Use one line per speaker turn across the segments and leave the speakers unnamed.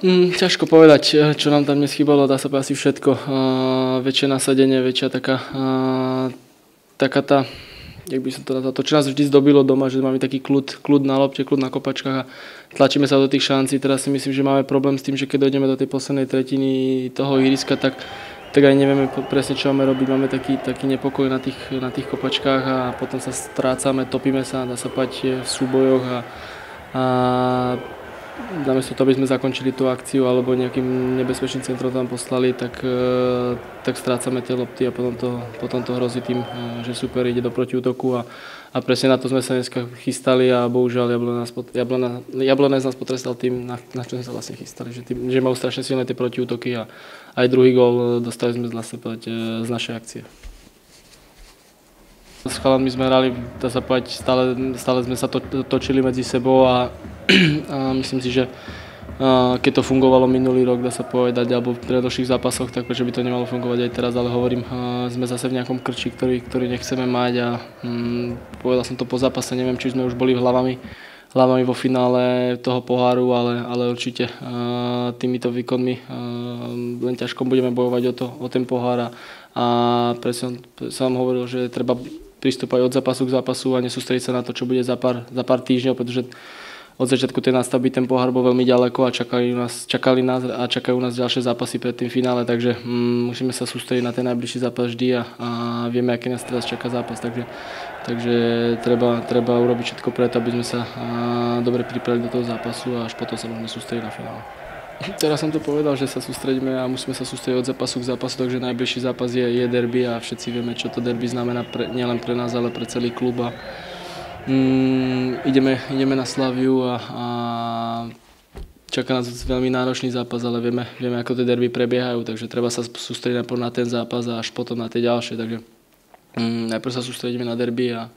Ťažko povedať, čo nám tam dnes chýbalo, dá sa povedať asi všetko. Väčšie nasadenie, väčšia taká tá, jak by som to nazval, to čo nás vždy zdobilo doma, že máme taký kľud na lopte, kľud na kopačkách a tlačíme sa do tých šancí. Teraz si myslím, že máme problém s tým, že keď dojdeme do tej poslednej tretiny toho ihriska, tak aj nevieme presne, čo máme robiť. Máme taký nepokoj na tých kopačkách a potom sa strácame, topíme sa, dá sa povedať, v súbojoch a namiesto toho, aby sme zakončili tú akciu alebo nejakým nebezpečným centrom tam poslali, tak strácame tie lopty a potom to hrozí tým, že super ide do protiútoku a presne na to sme sa dneska chystali a bohužiaľ Jablonec nás potrestal tým, na čo sme sa vlastne chystali, že majú strašne silné tie protiútoky a aj druhý gól dostali sme z našej akcie. S chalanmi sme hrali, dá sa povedať, stále sme sa točili medzi sebou a myslím si, že keď to fungovalo minulý rok, dá sa povedať, alebo v predošlých zápasoch, tak prečo by to nemalo fungovať aj teraz, ale hovorím, sme zase v nejakom krči, ktorý nechceme mať a povedal som to po zápase, neviem, či sme už boli hlavami vo finále toho poháru, ale určite týmito výkonmi len ťažko budeme bojovať o ten pohár a presne som hovoril, že treba pristúpať od zápasu k zápasu a nesústrediť sa na to, čo bude za pár týždňov, pretože od začiatku tej nástavby ten pohár bol veľmi ďaleko a čakajú nás ďalšie zápasy pred tým finále, takže musíme sa sústrediť na ten najbližší zápas vždy a vieme, aký nás teraz čaká zápas, takže treba urobiť všetko preto, aby sme sa dobre pripravili do toho zápasu a až potom sa môžeme sústrediť na finále. Teraz som to povedal, že sa sústredíme a musíme sa sústrediť od zápasu k zápasu, takže najbližší zápas je derby a všetci vieme, čo to derby znamená nielen pre nás, ale pre celý klub. Ideme na Slaviu a čaká nás veľmi náročný zápas, ale vieme, ako tie derby prebiehajú, takže treba sa sústrediť na ten zápas a až potom na tie ďalšie. Takže najprv sa sústredíme na derby a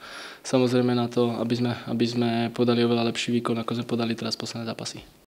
samozrejme na to, aby sme podali oveľa lepší výkon, ako sme podali teraz posledné zápasy.